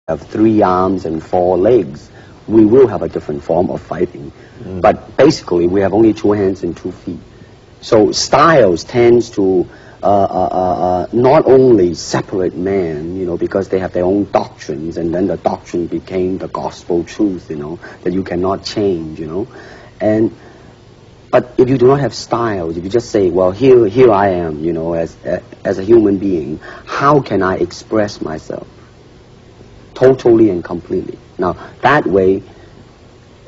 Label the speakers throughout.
Speaker 1: have 3 arms and 4 legs, we will have a different form of fighting. But basically, we have only 2 hands and 2 feet. So styles tends to not only separate man, because they have their own doctrines, and then the doctrine became the gospel truth, that you cannot change, But if you do not have styles, if you just say, well, here I am, as a human being, how can I express myself? Totally and completely. Now, that way,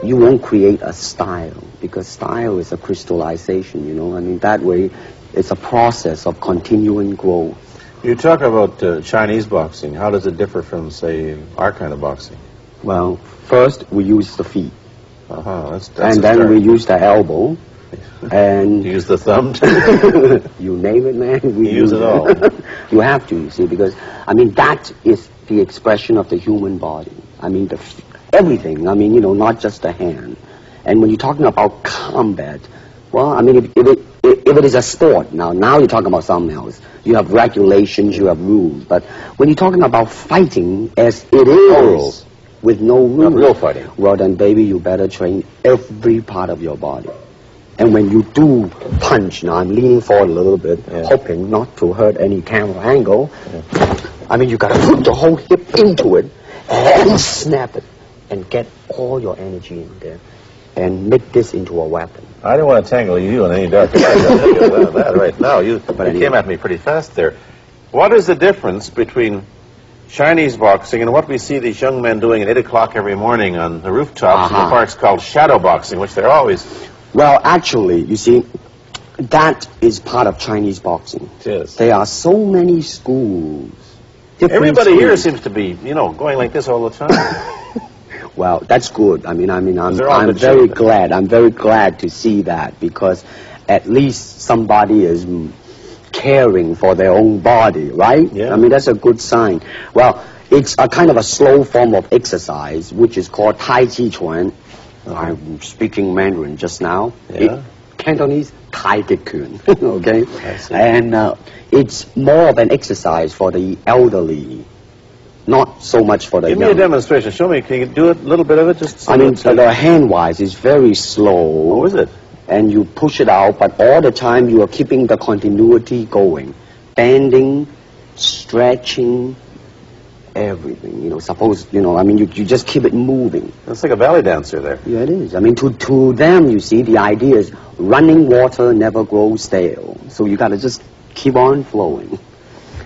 Speaker 1: you won't create a style, because style is a crystallization, that way, it's a process of continuing growth.
Speaker 2: You talk about Chinese boxing. How does it differ from, say, our kind of boxing?
Speaker 1: Well, first, we use the feet.
Speaker 2: That's
Speaker 1: and then we use the elbow. And
Speaker 2: you use the thumb?
Speaker 1: You name it, man.
Speaker 2: We use it all.
Speaker 1: You have to, you see, because, that is the expression of the human body. Everything, not just the hand. And when you're talking about combat, well, if it is a sport, now you're talking about something else. You have regulations, you have rules. But when you're talking about fighting as it is, with no rules.
Speaker 2: Not real fighting.
Speaker 1: Well, then, baby, you better train every part of your body. And when you do punch, now I'm leaning forward a little bit, hoping not to hurt any camera angle. You got to put the whole hip into it and snap it and get all your energy in there and make this into a weapon.
Speaker 2: I didn't want to tangle you in any dark that right now. You came at me pretty fast there. What is the difference between Chinese boxing and what we see these young men doing at 8 o'clock every morning on the rooftops in the parks called shadow boxing, which they're always...
Speaker 1: Well, actually, you see, that is part of Chinese boxing.
Speaker 2: Yes.
Speaker 1: There are so many schools.
Speaker 2: Everybody here seems to be, going like this all the time.
Speaker 1: Well, that's good. I'm very glad. I'm very glad to see that, because at least somebody is caring for their own body, right?
Speaker 2: Yeah.
Speaker 1: That's a good sign. Well, it's a kind of a slow form of exercise, which is called Tai Chi Chuan. I'm speaking Mandarin just now.
Speaker 2: Yeah.
Speaker 1: Cantonese, Tai Chi Chuan. Okay?
Speaker 2: I see.
Speaker 1: And it's more of an exercise for the elderly, not so much for the young.
Speaker 2: Give me a demonstration. Show me. Can you do it, a little bit of it? Just
Speaker 1: the hand-wise is very slow.
Speaker 2: Oh, is it?
Speaker 1: And you push it out, but all the time you are keeping the continuity going. Bending, stretching, everything. You just keep it moving.
Speaker 2: It's like a ballet dancer there.
Speaker 1: Yeah, it is. To them, you see, the idea is running water never grows stale. So you got to just keep on flowing.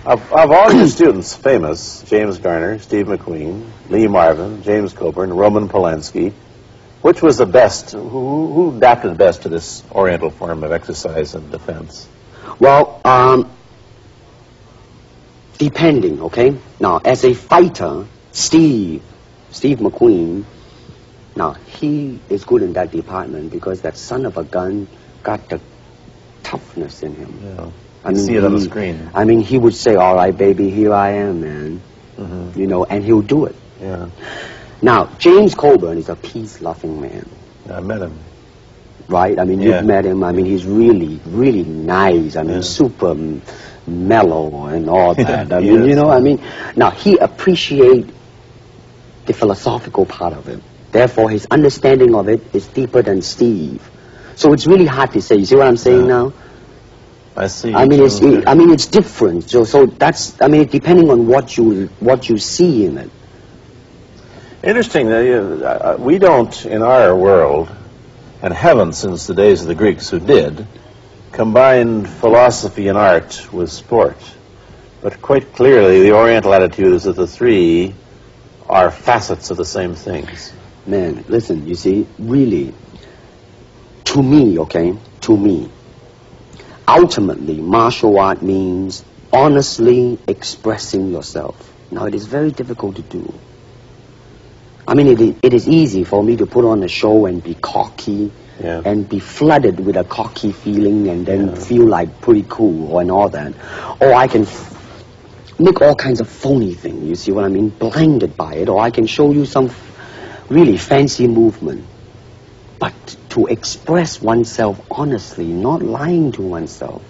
Speaker 2: Of all your students, famous, James Garner, Steve McQueen, Lee Marvin, James Coburn, Roman Polanski, which was the best? Who adapted best to this Oriental form of exercise and defense?
Speaker 1: Well, depending, okay? Now, as a fighter, Steve McQueen, now, he is good in that department because that son of a gun got the toughness in him.
Speaker 2: Yeah. You see it on the screen.
Speaker 1: He would say, all right, baby, here I am, man. And he'll do it.
Speaker 2: Yeah.
Speaker 1: Now, James Coburn is a peace-loving man.
Speaker 2: I met him.
Speaker 1: Right? You've met him. He's really, really nice. Super mellow and all that. Now, he appreciates the philosophical part of it. Therefore, his understanding of it is deeper than Steve. So it's really hard to say. You see what I'm saying now?
Speaker 2: I see.
Speaker 1: It's different. So that's, depending on what you see in it.
Speaker 2: Interesting. We don't, in our world, and haven't since the days of the Greeks who did, combine philosophy and art with sport. But quite clearly, the Oriental attitude is that the three are facets of the same things.
Speaker 1: Man, listen, you see, really, to me, ultimately, martial art means honestly expressing yourself. Now, it is very difficult to do. It is easy for me to put on a show and be cocky and be flooded with a cocky feeling and then feel like pretty cool and all that. Or I can make all kinds of phony things, you see what I mean? Blinded by it. Or I can show you some really fancy movement. But to express oneself honestly, not lying to oneself,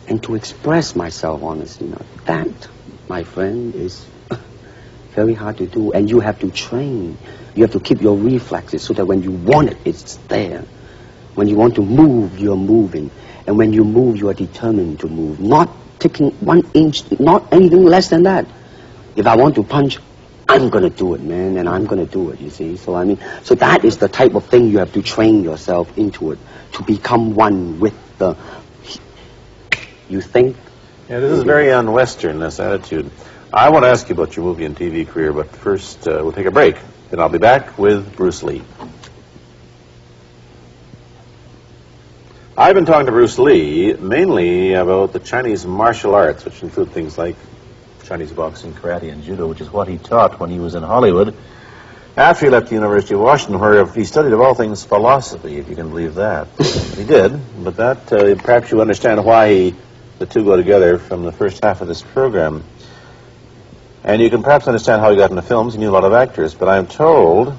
Speaker 1: and to express myself honestly, now that, my friend, is very hard to do, and you have to train. You have to keep your reflexes so that when you want it, it's there. When you want to move, you're moving. And when you move, you are determined to move. Not taking 1 inch, not anything less than that. If I want to punch, I'm going to do it, man, and I'm going to do it, you see. So, I mean, so that is the type of thing you have to train yourself into it, to become one with the... You think?
Speaker 2: Yeah, this is very un-Western, this attitude. I want to ask you about your movie and TV career, but first we'll take a break. Then I'll be back with Bruce Lee. I've been talking to Bruce Lee mainly about the Chinese martial arts, which include things like Chinese boxing, karate, and judo, which is what he taught when he was in Hollywood. After he left the University of Washington, where he studied, of all things, philosophy, if you can believe that. He did, but that perhaps you understand why the two go together from the first half of this program. And you can perhaps understand how he got into films. He knew a lot of actors, but I'm told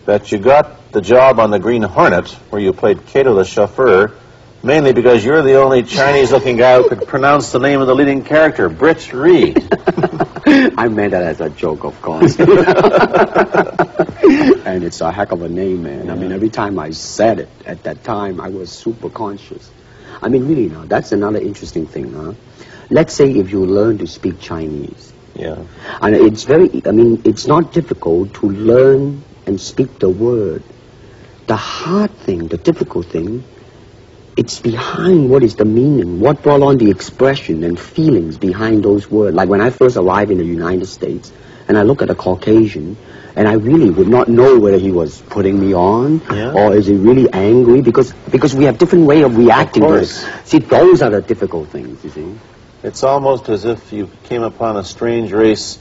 Speaker 2: that you got the job on the Green Hornet, where you played Kato the chauffeur, mainly because you're the only Chinese-looking guy who could pronounce the name of the leading character, Britt Reed.
Speaker 1: I meant that as a joke, of course. And it's a heck of a name, man. Yeah. I mean, every time I said it at that time, I was super conscious. I mean, really, now, that's another interesting thing, huh? Let's say if you learn to speak Chinese.
Speaker 2: Yeah.
Speaker 1: And it's it's not difficult to learn and speak the word. The hard thing, the difficult thing, it's behind what is the meaning, what brought on the expression and feelings behind those words. Like when I first arrived in the United States, and I look at a Caucasian, and I really would not know whether he was putting me on, or is he really angry, because we have different way of reacting to it. See, those are the difficult things, you see.
Speaker 2: It's almost as if you came upon a strange race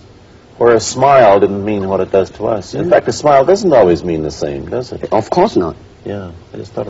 Speaker 2: where a smile didn't mean what it does to us. In fact, a smile doesn't always mean the same, does it?
Speaker 1: Of course not.
Speaker 2: Yeah, I just thought